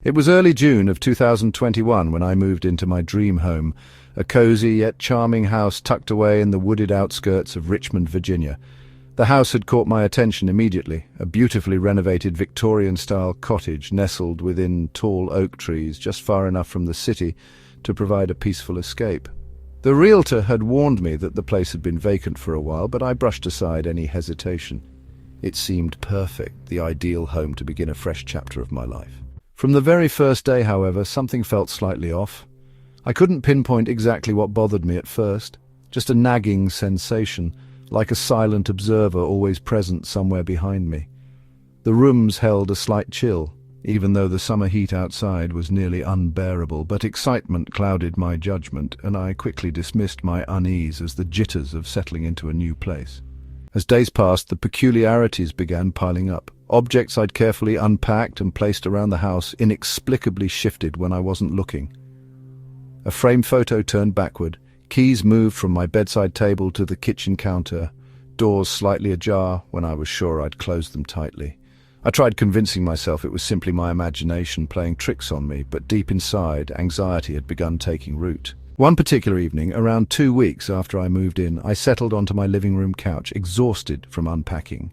It was early June of 2021 when I moved into my dream home, a cozy yet charming house tucked away in the wooded outskirts of Richmond, Virginia. The house had caught my attention immediately, a beautifully renovated Victorian-style cottage nestled within tall oak trees just far enough from the city to provide a peaceful escape. The realtor had warned me that the place had been vacant for a while, but I brushed aside any hesitation. It seemed perfect, the ideal home to begin a fresh chapter of my life. From the very first day, however, something felt slightly off. I couldn't pinpoint exactly what bothered me at first, just a nagging sensation, like a silent observer always present somewhere behind me. The rooms held a slight chill, even though the summer heat outside was nearly unbearable, but excitement clouded my judgment, and I quickly dismissed my unease as the jitters of settling into a new place. As days passed, the peculiarities began piling up. Objects I'd carefully unpacked and placed around the house inexplicably shifted when I wasn't looking. A framed photo turned backward, keys moved from my bedside table to the kitchen counter, doors slightly ajar when I was sure I'd closed them tightly. I tried convincing myself it was simply my imagination playing tricks on me, but deep inside, anxiety had begun taking root. One particular evening, around 2 weeks after I moved in, I settled onto my living room couch, exhausted from unpacking.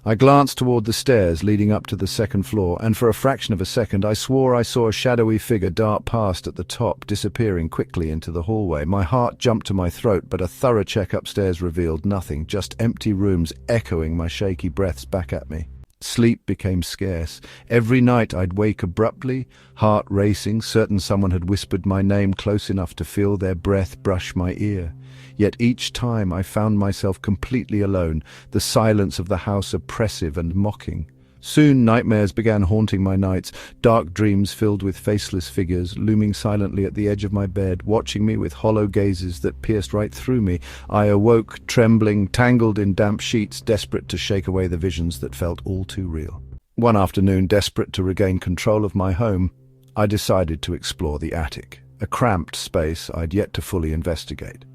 I glanced toward the stairs leading up to the second floor, and for a fraction of a second I swore I saw a shadowy figure dart past at the top, disappearing quickly into the hallway. My heart jumped to my throat, but a thorough check upstairs revealed nothing, just empty rooms echoing my shaky breaths back at me. Sleep became scarce. Every night I'd wake abruptly, heart racing, certain someone had whispered my name close enough to feel their breath brush my ear. Yet each time I found myself completely alone, the silence of the house oppressive and mocking. Soon nightmares began haunting my nights, dark dreams filled with faceless figures, looming silently at the edge of my bed, watching me with hollow gazes that pierced right through me. I awoke, trembling, tangled in damp sheets, desperate to shake away the visions that felt all too real. One afternoon, desperate to regain control of my home, I decided to explore the attic, a cramped space I'd yet to fully investigate.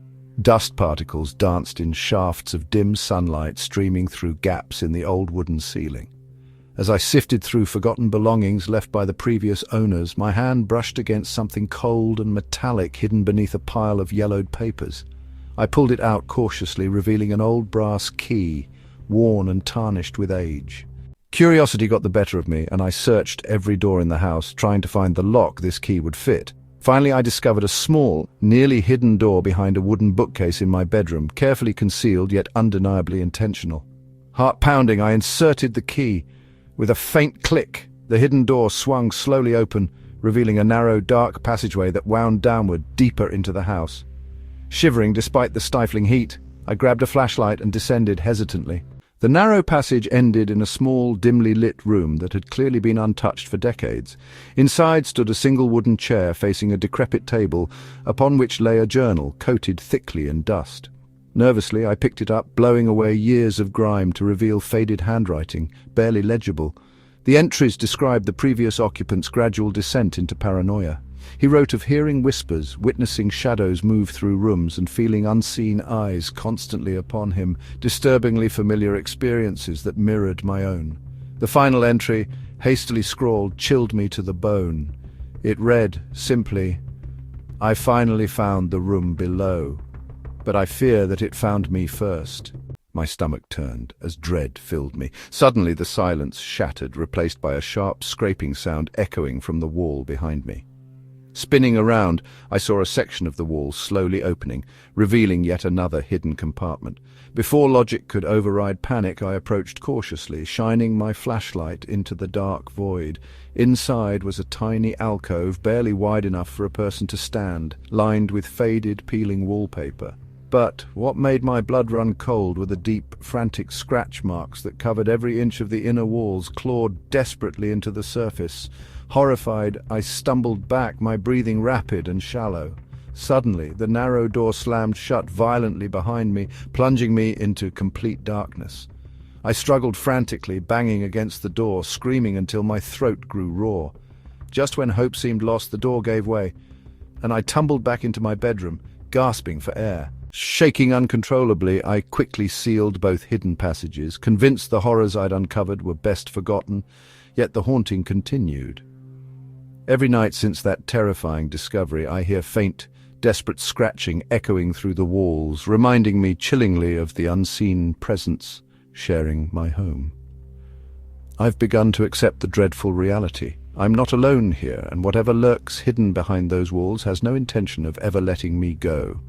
Dust particles danced in shafts of dim sunlight streaming through gaps in the old wooden ceiling. As I sifted through forgotten belongings left by the previous owners, my hand brushed against something cold and metallic hidden beneath a pile of yellowed papers. I pulled it out cautiously, revealing an old brass key, worn and tarnished with age. Curiosity got the better of me, and I searched every door in the house, trying to find the lock this key would fit. Finally, I discovered a small, nearly hidden door behind a wooden bookcase in my bedroom, carefully concealed yet undeniably intentional. Heart pounding, I inserted the key. With a faint click, the hidden door swung slowly open, revealing a narrow, dark passageway that wound downward deeper into the house. Shivering despite the stifling heat, I grabbed a flashlight and descended hesitantly. The narrow passage ended in a small, dimly lit room that had clearly been untouched for decades. Inside stood a single wooden chair facing a decrepit table, upon which lay a journal coated thickly in dust. Nervously, I picked it up, blowing away years of grime to reveal faded handwriting, barely legible. The entries described the previous occupant's gradual descent into paranoia. He wrote of hearing whispers, witnessing shadows move through rooms, and feeling unseen eyes constantly upon him, disturbingly familiar experiences that mirrored my own. The final entry, hastily scrawled, chilled me to the bone. It read, simply, "I finally found the room below, but I fear that it found me first." My stomach turned as dread filled me. Suddenly the silence shattered, replaced by a sharp scraping sound echoing from the wall behind me. Spinning around, I saw a section of the wall slowly opening, revealing yet another hidden compartment. Before logic could override panic, I approached cautiously, shining my flashlight into the dark void. Inside was a tiny alcove, barely wide enough for a person to stand, lined with faded, peeling wallpaper. But what made my blood run cold were the deep, frantic scratch marks that covered every inch of the inner walls, clawed desperately into the surface. Horrified, I stumbled back, my breathing rapid and shallow. Suddenly, the narrow door slammed shut violently behind me, plunging me into complete darkness. I struggled frantically, banging against the door, screaming until my throat grew raw. Just when hope seemed lost, the door gave way, and I tumbled back into my bedroom, gasping for air. Shaking uncontrollably, I quickly sealed both hidden passages, convinced the horrors I'd uncovered were best forgotten, yet the haunting continued. Every night since that terrifying discovery, I hear faint, desperate scratching echoing through the walls, reminding me chillingly of the unseen presence sharing my home. I've begun to accept the dreadful reality. I'm not alone here, and whatever lurks hidden behind those walls has no intention of ever letting me go.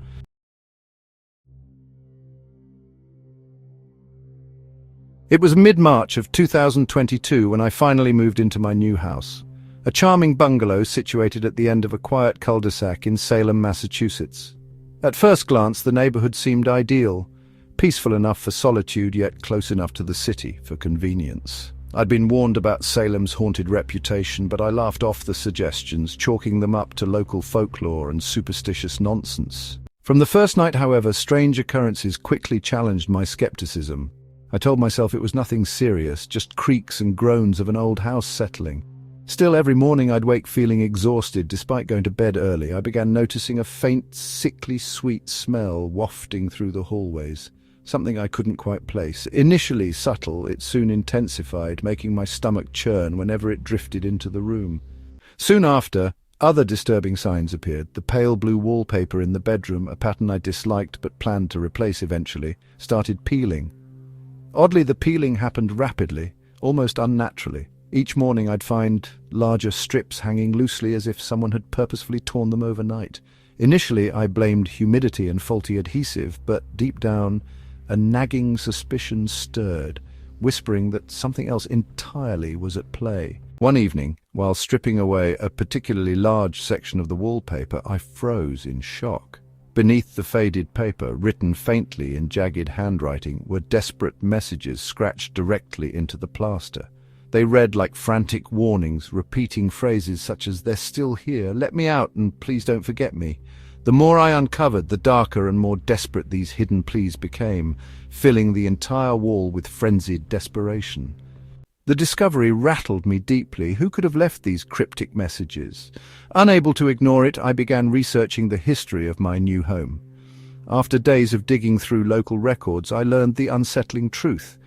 It was mid-March of 2022 when I finally moved into my new house. A charming bungalow situated at the end of a quiet cul-de-sac in Salem, Massachusetts. At first glance, the neighborhood seemed ideal, peaceful enough for solitude yet close enough to the city for convenience. I'd been warned about Salem's haunted reputation, but I laughed off the suggestions, chalking them up to local folklore and superstitious nonsense. From the first night, however, strange occurrences quickly challenged my skepticism. I told myself it was nothing serious, just creaks and groans of an old house settling. Still, every morning I'd wake feeling exhausted. Despite going to bed early, I began noticing a faint, sickly sweet smell wafting through the hallways. Something I couldn't quite place. Initially subtle, it soon intensified, making my stomach churn whenever it drifted into the room. Soon after, other disturbing signs appeared. The pale blue wallpaper in the bedroom, a pattern I disliked but planned to replace eventually, started peeling. Oddly, the peeling happened rapidly, almost unnaturally. Each morning I'd find larger strips hanging loosely as if someone had purposefully torn them overnight. Initially I blamed humidity and faulty adhesive, but deep down a nagging suspicion stirred, whispering that something else entirely was at play. One evening, while stripping away a particularly large section of the wallpaper, I froze in shock. Beneath the faded paper, written faintly in jagged handwriting, were desperate messages scratched directly into the plaster. They read like frantic warnings, repeating phrases such as, "They're still here, let me out and please don't forget me." The more I uncovered, the darker and more desperate these hidden pleas became, filling the entire wall with frenzied desperation. The discovery rattled me deeply. Who could have left these cryptic messages? Unable to ignore it, I began researching the history of my new home. After days of digging through local records, I learned the unsettling truth.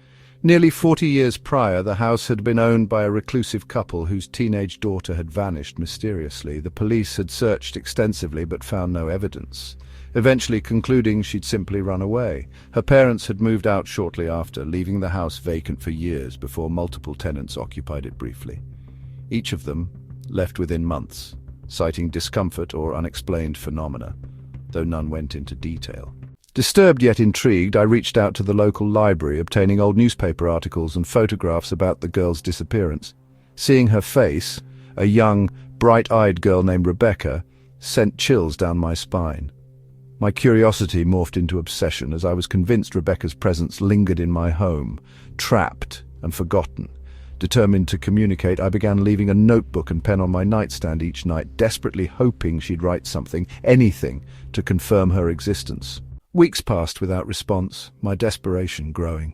Nearly 40 years prior, the house had been owned by a reclusive couple whose teenage daughter had vanished mysteriously. The police had searched extensively but found no evidence, eventually concluding she'd simply run away. Her parents had moved out shortly after, leaving the house vacant for years before multiple tenants occupied it briefly. Each of them left within months, citing discomfort or unexplained phenomena, though none went into detail. Disturbed yet intrigued, I reached out to the local library, obtaining old newspaper articles and photographs about the girl's disappearance. Seeing her face, a young, bright-eyed girl named Rebecca, sent chills down my spine. My curiosity morphed into obsession as I was convinced Rebecca's presence lingered in my home, trapped and forgotten. Determined to communicate, I began leaving a notebook and pen on my nightstand each night, desperately hoping she'd write something, anything, to confirm her existence. Weeks passed without response, my desperation growing.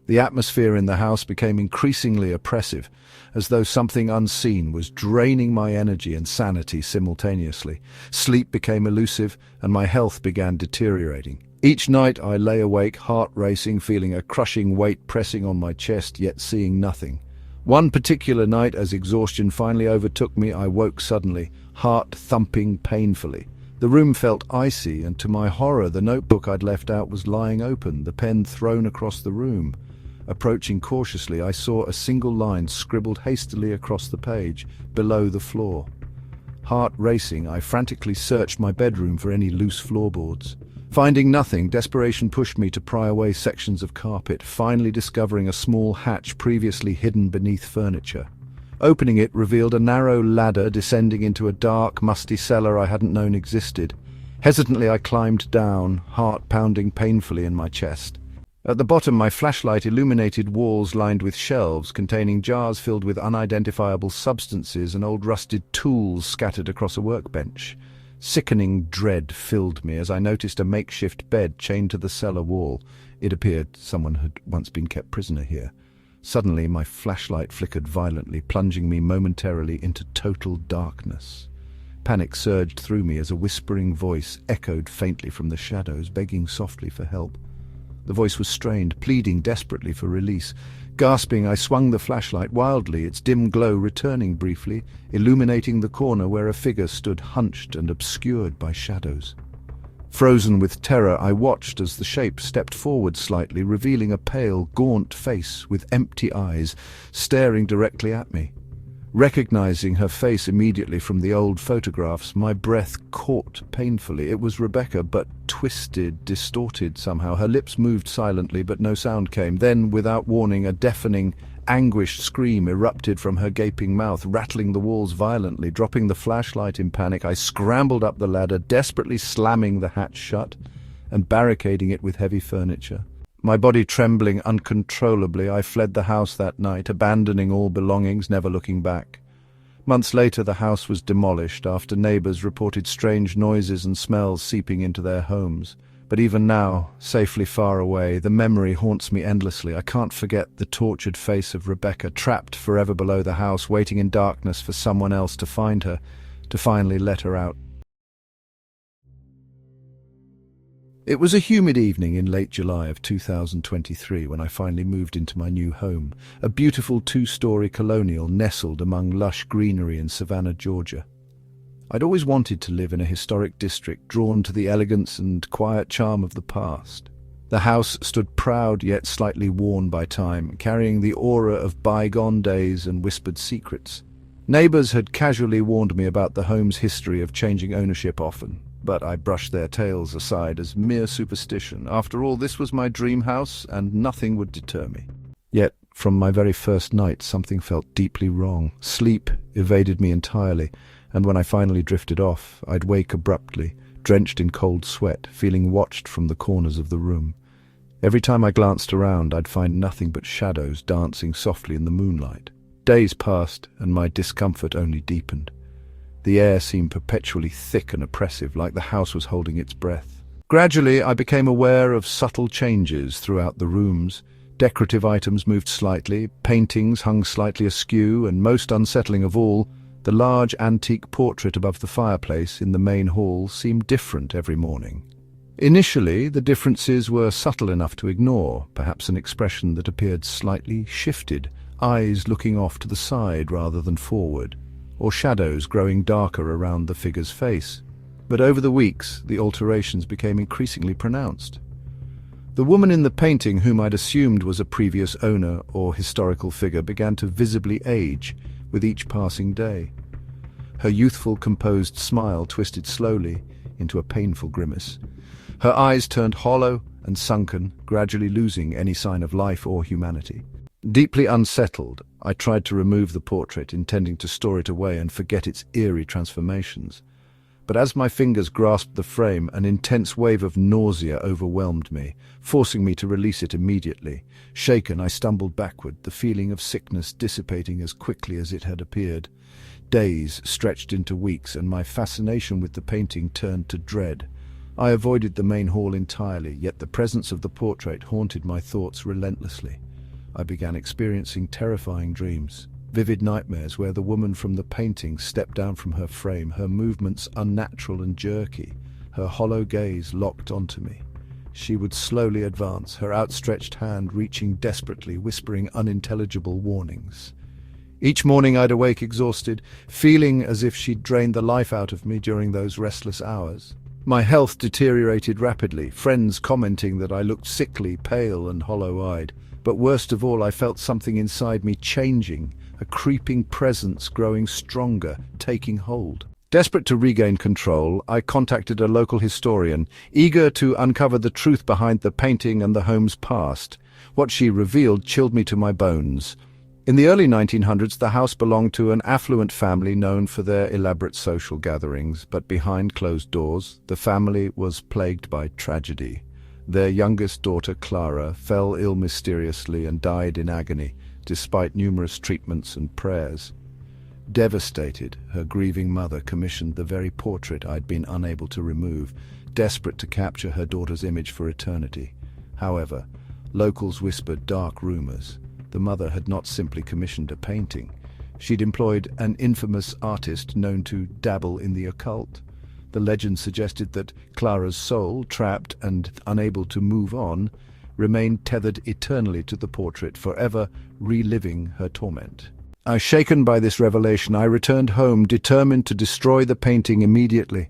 The atmosphere in the house became increasingly oppressive, as though something unseen was draining my energy and sanity simultaneously. Sleep became elusive, and my health began deteriorating. Each night I lay awake, heart racing, feeling a crushing weight pressing on my chest, yet seeing nothing. One particular night, as exhaustion finally overtook me, I woke suddenly, heart thumping painfully. The room felt icy, and to my horror, the notebook I'd left out was lying open, the pen thrown across the room. Approaching cautiously, I saw a single line scribbled hastily across the page, below the floor. Heart racing, I frantically searched my bedroom for any loose floorboards. Finding nothing, desperation pushed me to pry away sections of carpet, finally discovering a small hatch previously hidden beneath furniture. Opening it revealed a narrow ladder descending into a dark, musty cellar I hadn't known existed. Hesitantly I climbed down, heart pounding painfully in my chest. At the bottom, my flashlight illuminated walls lined with shelves containing jars filled with unidentifiable substances and old rusted tools scattered across a workbench. Sickening dread filled me as I noticed a makeshift bed chained to the cellar wall. It appeared someone had once been kept prisoner here. Suddenly, my flashlight flickered violently, plunging me momentarily into total darkness. Panic surged through me as a whispering voice echoed faintly from the shadows, begging softly for help. The voice was strained, pleading desperately for release. Gasping, I swung the flashlight wildly, its dim glow returning briefly, illuminating the corner where a figure stood hunched and obscured by shadows. Frozen with terror, I watched as the shape stepped forward slightly, revealing a pale, gaunt face with empty eyes, staring directly at me. Recognizing her face immediately from the old photographs, my breath caught painfully. It was Rebecca, but twisted, distorted somehow. Her lips moved silently, but no sound came. Then, without warning, a deafening, anguished scream erupted from her gaping mouth, rattling the walls violently. Dropping the flashlight in panic, I scrambled up the ladder, desperately slamming the hatch shut and barricading it with heavy furniture. My body trembling uncontrollably, I fled the house that night, abandoning all belongings, never looking back. Months later, the house was demolished after neighbors reported strange noises and smells seeping into their homes. But even now, safely far away, the memory haunts me endlessly. I can't forget the tortured face of Rebecca, trapped forever below the house, waiting in darkness for someone else to find her, to finally let her out. It was a humid evening in late July of 2023 when I finally moved into my new home, a beautiful two-story colonial nestled among lush greenery in Savannah, Georgia. I'd always wanted to live in a historic district, drawn to the elegance and quiet charm of the past. The house stood proud yet slightly worn by time, carrying the aura of bygone days and whispered secrets. Neighbors had casually warned me about the home's history of changing ownership often, but I brushed their tales aside as mere superstition. After all, this was my dream house, and nothing would deter me. Yet, from my very first night, something felt deeply wrong. Sleep evaded me entirely, and when I finally drifted off, I'd wake abruptly, drenched in cold sweat, feeling watched from the corners of the room. Every time I glanced around, I'd find nothing but shadows dancing softly in the moonlight. Days passed, and my discomfort only deepened. The air seemed perpetually thick and oppressive, like the house was holding its breath. Gradually, I became aware of subtle changes throughout the rooms. Decorative items moved slightly, paintings hung slightly askew, and most unsettling of all, the large antique portrait above the fireplace in the main hall seemed different every morning. Initially, the differences were subtle enough to ignore, perhaps an expression that appeared slightly shifted, eyes looking off to the side rather than forward, or shadows growing darker around the figure's face. But over the weeks, the alterations became increasingly pronounced. The woman in the painting, whom I'd assumed was a previous owner or historical figure, began to visibly age with each passing day. Her youthful, composed smile twisted slowly into a painful grimace. Her eyes turned hollow and sunken, gradually losing any sign of life or humanity. Deeply unsettled, I tried to remove the portrait, intending to store it away and forget its eerie transformations. But as my fingers grasped the frame, an intense wave of nausea overwhelmed me, forcing me to release it immediately. Shaken, I stumbled backward, the feeling of sickness dissipating as quickly as it had appeared. Days stretched into weeks, and my fascination with the painting turned to dread. I avoided the main hall entirely, yet the presence of the portrait haunted my thoughts relentlessly. I began experiencing terrifying dreams, vivid nightmares where the woman from the painting stepped down from her frame, her movements unnatural and jerky, her hollow gaze locked onto me. She would slowly advance, her outstretched hand reaching desperately, whispering unintelligible warnings. Each morning I'd awake exhausted, feeling as if she'd drained the life out of me during those restless hours. My health deteriorated rapidly, friends commenting that I looked sickly, pale and hollow-eyed. But worst of all, I felt something inside me changing, a creeping presence growing stronger, taking hold. Desperate to regain control, I contacted a local historian, eager to uncover the truth behind the painting and the home's past. What she revealed chilled me to my bones. In the early 1900s, the house belonged to an affluent family known for their elaborate social gatherings, but behind closed doors, the family was plagued by tragedy. Their youngest daughter, Clara, fell ill mysteriously and died in agony, despite numerous treatments and prayers. Devastated, her grieving mother commissioned the very portrait I'd been unable to remove, desperate to capture her daughter's image for eternity. However, locals whispered dark rumors. The mother had not simply commissioned a painting. She'd employed an infamous artist known to dabble in the occult. The legend suggested that Clara's soul, trapped and unable to move on, remained tethered eternally to the portrait, forever reliving her torment. Shaken by this revelation, I returned home, determined to destroy the painting immediately.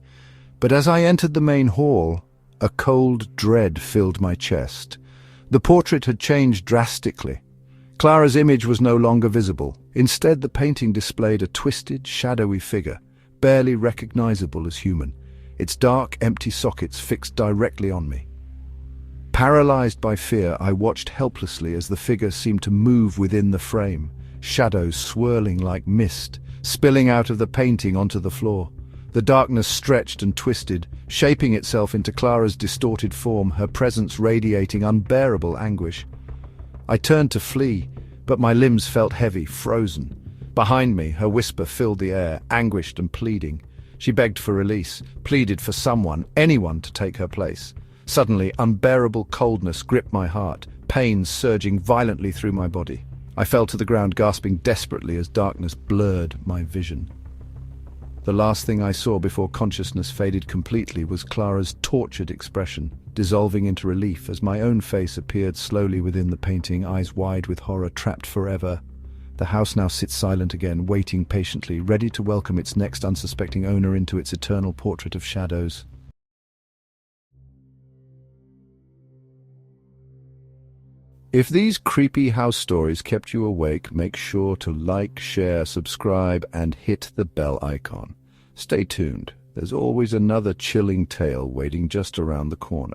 But as I entered the main hall, a cold dread filled my chest. The portrait had changed drastically. Clara's image was no longer visible. Instead, the painting displayed a twisted, shadowy figure, barely recognizable as human, its dark, empty sockets fixed directly on me. Paralyzed by fear, I watched helplessly as the figure seemed to move within the frame, shadows swirling like mist, spilling out of the painting onto the floor. The darkness stretched and twisted, shaping itself into Clara's distorted form, her presence radiating unbearable anguish. I turned to flee, but my limbs felt heavy, frozen. Behind me, her whisper filled the air, anguished and pleading. She begged for release, pleaded for someone, anyone, to take her place. Suddenly, unbearable coldness gripped my heart, pain surging violently through my body. I fell to the ground, gasping desperately as darkness blurred my vision. The last thing I saw before consciousness faded completely was Clara's tortured expression, dissolving into relief as my own face appeared slowly within the painting, eyes wide with horror, trapped forever. The house now sits silent again, waiting patiently, ready to welcome its next unsuspecting owner into its eternal portrait of shadows. If these creepy house stories kept you awake, make sure to like, share, subscribe, and hit the bell icon. Stay tuned. There's always another chilling tale waiting just around the corner.